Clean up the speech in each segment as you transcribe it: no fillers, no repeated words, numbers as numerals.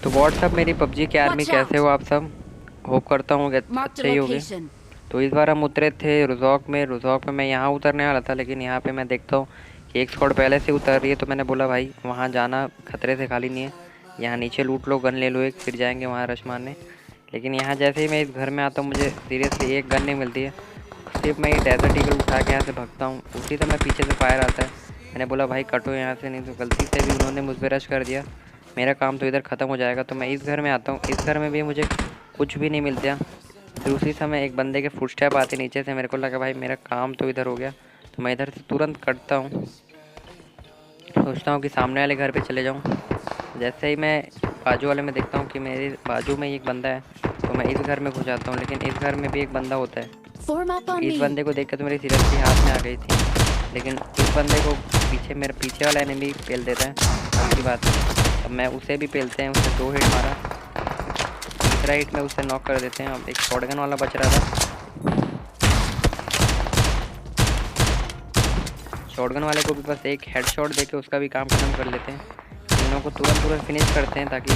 तो व्हाट्सअप मेरी पबजी की आर्मी, Watch कैसे हो out! आप सब? होप करता हूँ कि Marked a अच्छे ही होगे। location. तो इस बार हम उतरे थे रुज़ॉक में मैं यहाँ उतरने वाला था, लेकिन यहाँ पे मैं देखता हूँ कि एक स्क्वाड पहले से उतर रही है। तो मैंने बोला भाई वहाँ जाना खतरे से खाली नहीं है, यहाँ नीचे लूट लो, गन ले लो एक, फिर जाएंगे वहाँ रश मारने। लेकिन यहाँ जैसे ही मैं इस घर में आता हूँ मुझे सीरियसली एक गन नहीं मिलती है। सिर्फ मैं ये डेजर्ट ईगल उठा के यहाँ से भागता हूँ, उसी समय पीछे से फायर आता है। मैंने बोला भाई कटो यहाँ से, नहीं तो गलती से भी उन्होंने मुझ पर रश कर दिया, मेरा काम तो इधर ख़त्म हो जाएगा। तो मैं इस घर में आता हूँ, इस घर में भी मुझे कुछ भी नहीं मिलता। फिर उसी समय एक बंदे के फुटस्टेप आते नीचे से, मेरे को लगा भाई मेरा काम तो इधर हो गया। तो मैं इधर से तुरंत कटता हूँ, सोचता हूँ कि सामने वाले घर पे चले जाऊँ। जैसे ही मैं बाजू वाले में देखता हूँ कि मेरे बाजू में ही एक बंदा है, तो मैं इस घर में घुस जाता हूँ, लेकिन इस घर में भी एक बंदा होता है। Form up on इस me. बंदे को देख के तो मेरी सीरियसली हाथ में आ गई थी, लेकिन इस बंदे को पीछे मेरे पीछे वाला एनिमी पेल देता है। दूसरी बात है, अब मैं उसे भी पेलते हैं, उसने 2 हिट मारा, तीसरा हिट में उसे नॉक कर देते हैं। अब एक शॉटगन वाला बच रहा था, शॉटगन वाले को भी बस एक हेडशॉट देके उसका भी काम खत्म कर लेते हैं। तीनों को तुरंत तुरंत फिनिश करते हैं ताकि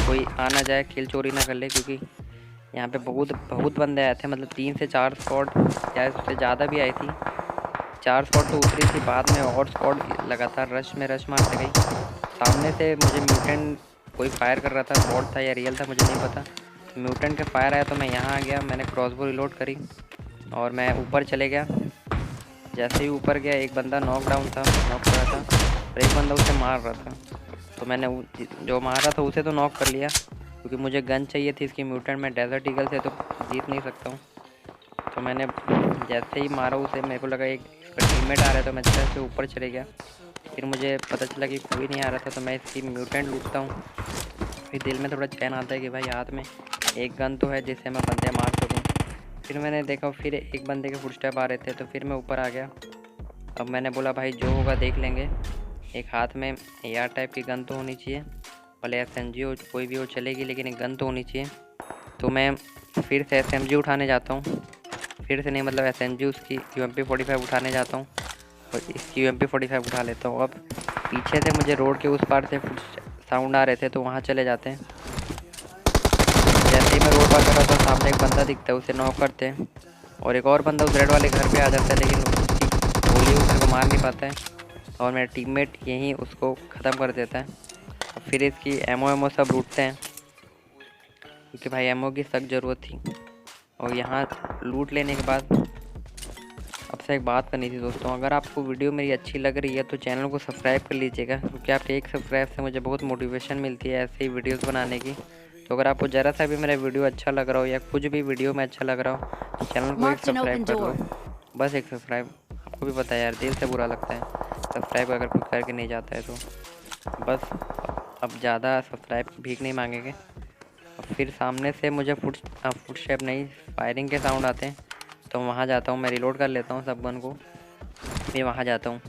कोई आ ना जाए, किल चोरी ना कर ले, क्योंकि यहाँ पे बहुत बहुत बंदे आए थे, मतलब 3 से 4 स्क्वाड या उससे ज़्यादा भी आई थी। 4 स्क्वाड तो उतरी थी, बाद में और स्क्वाड लगातार रश मारते गई। सामने से मुझे म्यूटेंट कोई फायर कर रहा था, बॉट था या रियल था मुझे नहीं पता। म्यूटेंट का फायर आया तो मैं यहाँ आ गया, मैंने क्रॉसबो रिलोड करी और मैं ऊपर चले गया। जैसे ही ऊपर गया एक बंदा नॉक डाउन था, नॉक कर रहा था, और एक बंदा उसे मार रहा था। तो मैंने जो मार रहा था उसे तो नॉक कर लिया, क्योंकि मुझे गन चाहिए थी इसकी म्यूटेंट में डेजर्ट ईगल से तो जीत नहीं सकता हूँ। तो मैंने जैसे ही मारा उसे, मेरे को लगा एक इसका टीममेट आ रहा है, तो मैं जैसे से ऊपर चले गया। फिर मुझे पता चला कि कोई नहीं आ रहा था, तो मैं इसकी म्यूटेंट लूटता हूँ। फिर दिल में थोड़ा चैन आता है कि भाई हाथ में एक गन तो है जिससे मैं बंदे मार सकूँ। फिर मैंने देखा फिर एक बंदे के फुटस्टेप आ रहे थे, तो फिर मैं ऊपर आ गया। अब मैंने बोला भाई जो होगा देख लेंगे। एक हाथ में AR टाइप की गन तो होनी चाहिए, भले SMG हो, कोई भी हो चलेगी, लेकिन एक गन तो होनी चाहिए। तो मैं फिर से SMG उठाने जाता हूँ, फिर से नहीं मतलब SMG उसकी UMP45 उठाने जाता हूँ और इसकी UMP45 उठा लेता हूँ। अब पीछे से मुझे रोड के उस पार से साउंड आ रहे थे, तो वहाँ चले जाते हैं। जैसे ही मैं रोड पार कर रहा था सामने एक बंदा दिखता है, उसे नॉक करते हैं और एक और बंदा उस रेड वाले घर पे आ जाता है, लेकिन उसकी गोली उसको मार नहीं पाता है और मेरा टीममेट यहीं उसको ख़त्म कर देता है। और फिर इसकी एमओ सब लूटते हैं, क्योंकि भाई एमओ की सख्त ज़रूरत थी। और यहाँ लूट लेने के बाद आपसे एक बात करनी थी दोस्तों, अगर आपको वीडियो मेरी अच्छी लग रही है तो चैनल को सब्सक्राइब कर लीजिएगा, क्योंकि आपके एक सब्सक्राइब से मुझे बहुत मोटिवेशन मिलती है ऐसे ही वीडियोस बनाने की। तो अगर आपको ज़रा सा भी मेरा वीडियो अच्छा लग रहा हो या कुछ भी वीडियो में अच्छा लग रहा हो, तो चैनल को एक Marked an सब्सक्राइब open कर लो। door. बस एक सब्सक्राइब, आपको भी पता है यार दिल से बुरा लगता है सब्सक्राइब अगर कोई करके नहीं जाता है तो। बस अब ज़्यादा सब्सक्राइब की भीख नहीं मांगेंगे। और फिर सामने से मुझे फुटस्टेप नहीं, फायरिंग के साउंड आते हैं, तो वहाँ जाता हूँ, मैं रिलोड कर लेता हूँ सब गन को, फिर वहाँ जाता हूँ।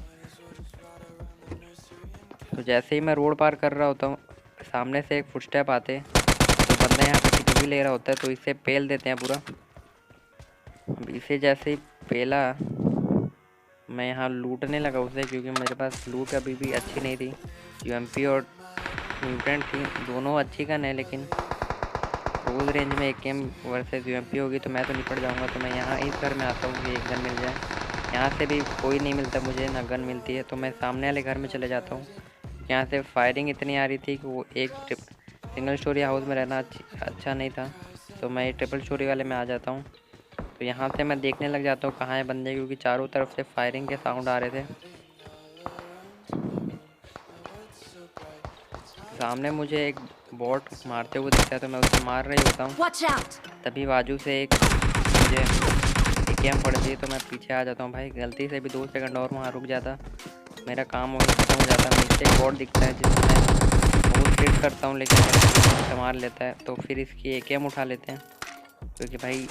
तो जैसे ही मैं रोड पार कर रहा होता हूँ सामने से एक फुटस्टेप आते हैं, तो बंदा यहाँ पे टीपी ले रहा होता है, तो इसे पेल देते हैं पूरा। अब इसे जैसे ही पेला मैं यहाँ लूटने लगा उसे, क्योंकि मेरे पास लूट अभी भी अच्छी नहीं थी। UMP और म्यूटेंट थी, दोनों अच्छी गन है, लेकिन क्लोज रेंज में AKM वर्सेस UMP होगी तो मैं तो निपट जाऊंगा। तो मैं यहाँ इस घर में आता हूँ कि एक गन मिल जाए, यहाँ से भी कोई नहीं मिलता मुझे, ना गन मिलती है। तो मैं सामने वाले घर में चले जाता हूँ, यहाँ से फायरिंग इतनी आ रही थी कि वो एक सिंगल स्टोरी हाउस में रहना अच्छा नहीं था, तो मैं ट्रिपल स्टोरी वाले में आ जाता हूँ। तो यहाँ से मैं देखने लग जाता हूँ कहाँ है बंदे, क्योंकि चारों तरफ से फायरिंग के साउंड आ रहे थे। सामने मुझे एक बॉट मारते हुए दिखता है, तो मैं उसे मार रही होता हूँ, Watch out! तभी बाजू से एक मुझे AKM पड़ती है, तो मैं पीछे आ जाता हूँ। भाई गलती से भी 2 सेकंड और वहाँ रुक जाता, मेरा काम वहीं खत्म हो जाता। नीचे एक बॉट दिखता है जिसको मैं बहुत हिट करता हूँ, लेकिन मेरा मार लेता है। तो फिर इसकी AKM उठा लेते हैं, क्योंकि भाई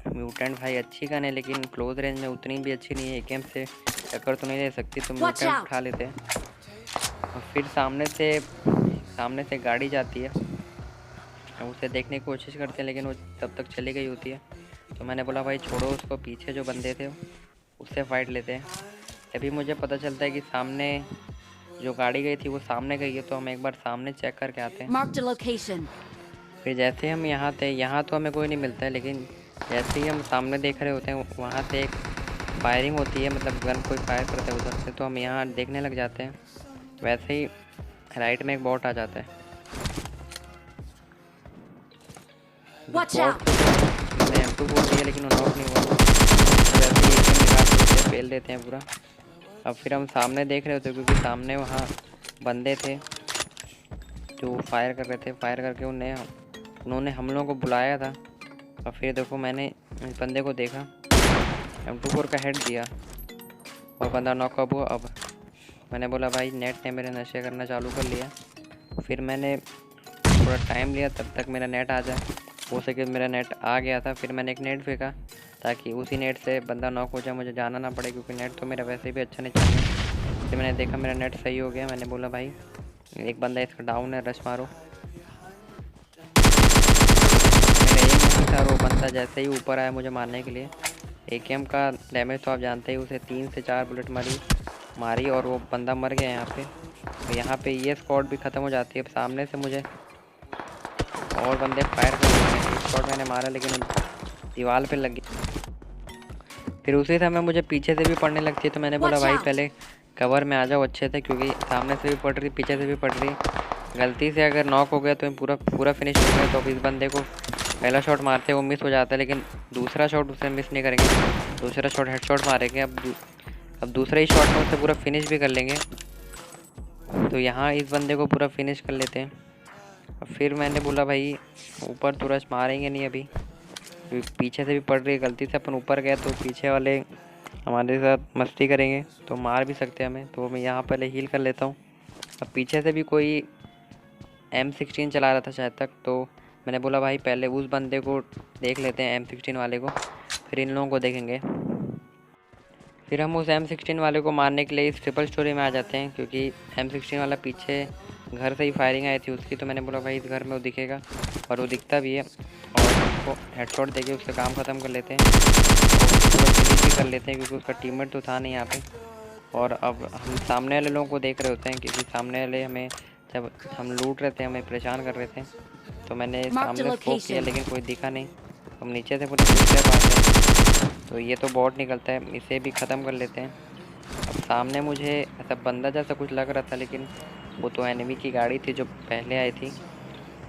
म्यूटेंट भाई अच्छी गन है, लेकिन क्लोज रेंज में उतनी भी अच्छी नहीं है, AKM से टक्कर तो नहीं ले सकती, तो Watch म्यूटेंट out! उठा लेते हैं। और फिर सामने से गाड़ी जाती है, हम उसे देखने की कोशिश करते हैं, लेकिन वो तब तक चली गई होती है। तो मैंने बोला भाई छोड़ो उसको, पीछे जो बंदे थे उससे फाइट लेते हैं। तभी मुझे पता चलता है कि सामने जो गाड़ी गई थी वो सामने गई है, तो हम एक बार सामने चेक करके आते हैं। Marked a location. फिर जैसे हम यहाँ थे, यहाँ तो हमें कोई नहीं मिलता है, लेकिन जैसे ही हम सामने देख रहे होते हैं वहाँ से एक फायरिंग होती है, मतलब गन कोई फायर करता है उधर से, तो हम यहाँ देखने लग जाते हैं। वैसे ही राइट में एक बॉट आ जाता है। Watch but out! को मैंने M2 दिया लेकिन वो नॉक नहीं हुआ, तो वैसे ही एकदम निकाल के उसे फेल देते हैं पूरा। अब फिर हम सामने देख रहे होते हैं, क्योंकि सामने वहाँ बंदे थे जो फायर कर रहे थे। फायर करके उन्होंने हम लोगों को बुलाया था। और फिर देखो मैंने इस बंदे को देखा, M24 का हेड दिया और बंदा नॉकअप हुआ। अब मैंने बोला भाई नेट ने मेरे नशे करना चालू कर लिया। फिर मैंने थोड़ा टाइम लिया तब तक मेरा नेट आ जाए, हो सके मेरा नेट आ गया था। फिर मैंने एक नेट फेंका ताकि उसी नेट से बंदा नॉक हो जाए, मुझे जाना ना पड़े, क्योंकि नेट तो मेरा वैसे भी अच्छा नहीं चल रहा। फिर मैंने देखा मेरा नेट सही हो गया। मैंने बोला भाई एक बंदा इसका डाउन है, रश मारो। मेरा एम नहीं था, वो बंदा जैसे ही ऊपर आया मुझे मारने के लिए, AKM का डैमेज तो आप जानते ही, उसे 3 से 4 बुलेट मारी और वो बंदा मर गया यहाँ पे। तो यहाँ पे ये स्क्वाड भी ख़त्म हो जाती है। अब सामने से मुझे और बंदे फायर कर रहे हैं। एक शॉट मैंने मारा लेकिन दीवार पे लग गई। फिर उसी समय मुझे पीछे से भी पड़ने लगती है, तो मैंने बोला Watch भाई out! पहले कवर में आ जाओ अच्छे से, क्योंकि सामने से भी पड़ रही, पीछे से भी पड़ रही। गलती से अगर नॉक हो गया तो पूरा फिनिश हो गया। तो अब इस बंदे को पहला शॉट मारते वो मिस हो जाता है, लेकिन दूसरा शॉट उसे मिस नहीं करेंगे, दूसरा शॉट हेडशॉट मारेंगे। अब दूसरे ही शॉट में उसे पूरा फिनिश भी कर लेंगे। तो यहाँ इस बंदे को पूरा फिनिश कर लेते हैं। और फिर मैंने बोला भाई ऊपर तो रश मारेंगे नहीं अभी, पीछे से भी पड़ रही है। गलती से अपन ऊपर गए तो पीछे वाले हमारे साथ मस्ती करेंगे, तो मार भी सकते हैं हमें। तो मैं यहाँ पहले हील कर लेता हूँ। अब पीछे से भी कोई M16 चला रहा था शायद तक, तो मैंने बोला भाई पहले उस बंदे को देख लेते हैं, M16 वाले को, फिर इन लोगों को देखेंगे। फिर हम उस M16 वाले को मारने के लिए इस ट्रिपल स्टोरी में आ जाते हैं, क्योंकि M16 वाला पीछे घर से ही फायरिंग आई थी उसकी। तो मैंने बोला भाई इस घर में वो दिखेगा, और वो दिखता भी है, और उसको हेडशॉट देके उसका काम ख़त्म कर लेते हैं और पूरा फिनिश भी कर लेते हैं, क्योंकि उसका टीममेट तो था नहीं यहाँ पे। और अब हम सामने वाले लोगों को देख रहे होते हैं, क्योंकि सामने वाले हमें जब हम लूट रहे थे हमें परेशान कर रहे थे। तो मैंने सामने स्कोप किया लेकिन कोई दिखा नहीं। हम नीचे से पूरे स्टेप आते हैं, तो ये तो बॉट निकलता है, इसे भी ख़त्म कर लेते हैं। अब सामने मुझे ऐसा बंदा जैसा कुछ लग रहा था, लेकिन वो तो एनिमी की गाड़ी थी जो पहले आई थी।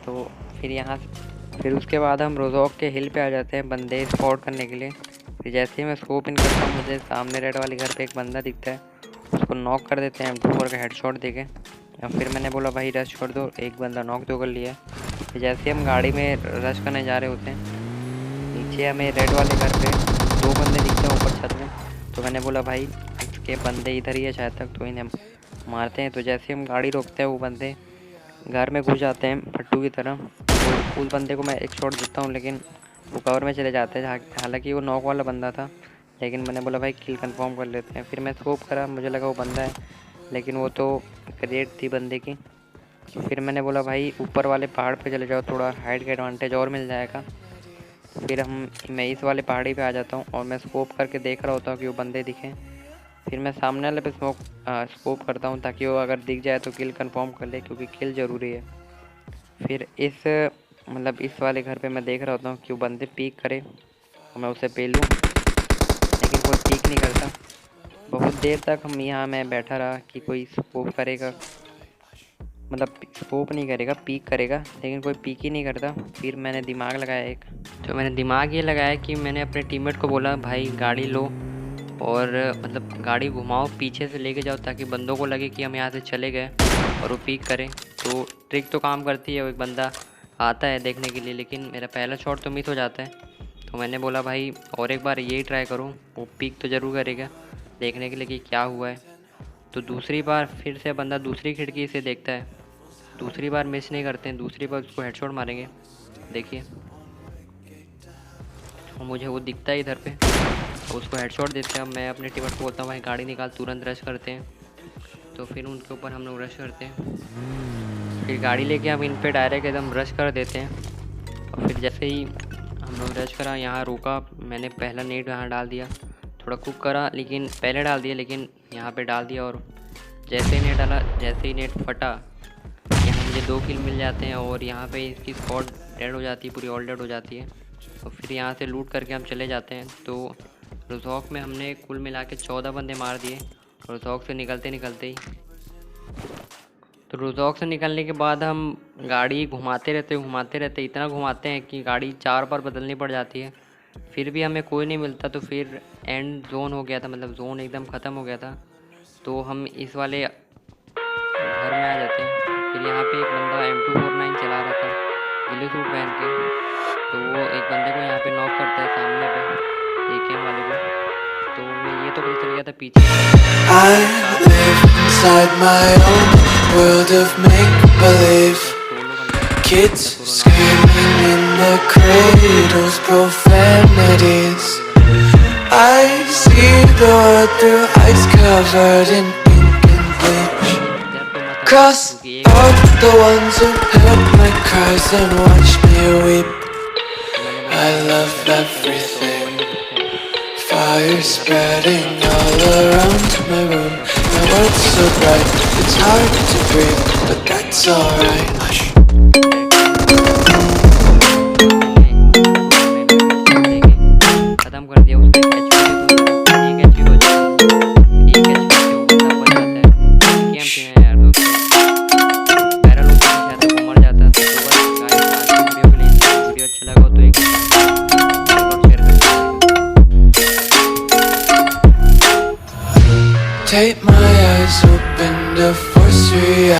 तो फिर उसके बाद हम रोज़ोक के हिल पे आ जाते हैं बंदे स्पॉट करने के लिए। फिर जैसे ही मैं स्कोप इन करता हूँ, मुझे सामने रेड वाले घर पे एक बंदा दिखता है, उसको नॉक कर देते हैं M24 का हेडशॉट देके। और फिर मैंने बोला भाई रश कर दो, एक बंदा नॉक तो कर लिया। फिर जैसे हम गाड़ी में रश करने जा रहे होते हैं, नीचे हमें रेड वाले घर पे 2 बंदे दिखते हैं ऊपर छत में। तो मैंने बोला भाई इसके बंदे इधर ही है शायद तक, तो इन्हें मारते हैं। तो जैसे हम गाड़ी रोकते हैं वो बंदे घर में घुस जाते हैं फट्टू की तरह। तो उस बंदे को मैं एक शॉट देता हूँ, लेकिन वो कवर में चले जाते हैं। हालांकि वो नॉक वाला बंदा था, लेकिन मैंने बोला भाई किल कंफर्म कर लेते हैं। फिर मैं स्कोप करा, मुझे लगा वो बंदा है, लेकिन वो तो क्रेट थी बंदे की। फिर मैंने बोला भाई ऊपर वाले पहाड़ पे चले जाओ, थोड़ा हाइट का एडवांटेज और मिल जाएगा। फिर मैं इस वाले पहाड़ी पे आ जाता हूँ और मैं स्कोप करके देख रहा होता हूँ कि वो बंदे दिखें। फिर मैं सामने वाले पे स्कोप करता हूँ ताकि वो अगर दिख जाए तो किल कंफर्म कर ले, क्योंकि किल ज़रूरी है। फिर इस वाले घर पे मैं देख रहा होता हूँ कि वो बंदे पीक करे और मैं उसे पे लूँ, लेकिन कोई पीक नहीं करता। बहुत देर तक मैं बैठा रहा कि कोई स्कोप करेगा, मतलब स्कोप नहीं करेगा, पीक करेगा, लेकिन कोई पीक ही नहीं करता। फिर मैंने दिमाग लगाया तो मैंने दिमाग ये लगाया कि मैंने अपने टीममेट को बोला भाई गाड़ी लो और मतलब गाड़ी घुमाओ, पीछे से लेके जाओ, ताकि बंदों को लगे कि हम यहाँ से चले गए और वो पीक करें। तो ट्रिक तो काम करती है, वो एक बंदा आता है देखने के लिए, लेकिन मेरा पहला शॉट तो मिस हो जाता है। तो मैंने बोला भाई और एक बार यही ट्राई करूँ, वो पीक तो ज़रूर करेगा देखने के लिए कि क्या हुआ है। तो दूसरी बार फिर से बंदा दूसरी खिड़की से देखता है, दूसरी बार मिस नहीं करते हैं, दूसरी बार उसको हेडशॉट मारेंगे। देखिए मुझे वो दिखता है इधर पे, तो उसको हेडशॉट देते हैं। मैं अपने टीममेट को बोलता हूँ भाई गाड़ी निकाल, तुरंत रश करते हैं। तो फिर उनके ऊपर हम लोग रश करते हैं, फिर गाड़ी लेके हम इन पे डायरेक्ट एकदम रश कर देते हैं। और फिर जैसे ही हम लोग रश करा, यहाँ रुका, मैंने पहला नेट यहाँ डाल दिया, थोड़ा कुक करा, लेकिन पहले डाल दिया, लेकिन यहाँ पे डाल दिया और जैसे ही नेट फटा, यहाँ मुझे 2 किल मिल जाते हैं और यहाँ पे इसकी स्क्वाड डेड हो जाती है, पूरी ऑल डेड हो जाती है। और फिर यहाँ से लूट करके हम चले जाते हैं। तो रोज़ॉक में हमने कुल मिला के 14 बंदे मार दिए रोज़ॉक से निकलते ही। तो रोज़ॉक से निकलने के बाद हम गाड़ी घुमाते रहते, इतना घुमाते हैं कि गाड़ी 4 बार बदलनी पड़ जाती है। फिर भी हमें कोई नहीं मिलता, तो फिर एंड जोन हो गया था, मतलब जोन एकदम ख़त्म हो गया था। तो हम इस वाले घर में आ जाते हैं। फिर यहाँ पे एक बंदा M249 चला रहा था ब्लू सूट पहन के, तो वो एक बंदे को यहाँ पे नॉक करता है सामने पे AKM वाले को। तो मैं ये तो पता चल गया था पीछे I live inside my own world of make-believe. Kids screaming in their cradles, profanities. I see the world through ice covered in ink and bleach. Cross out the ones who heard my cries and watched me weep. I love everything. Fire spreading all around my room. My world's so bright, it's hard to breathe, but that's alright. Hush. खत्म कर दिया उसका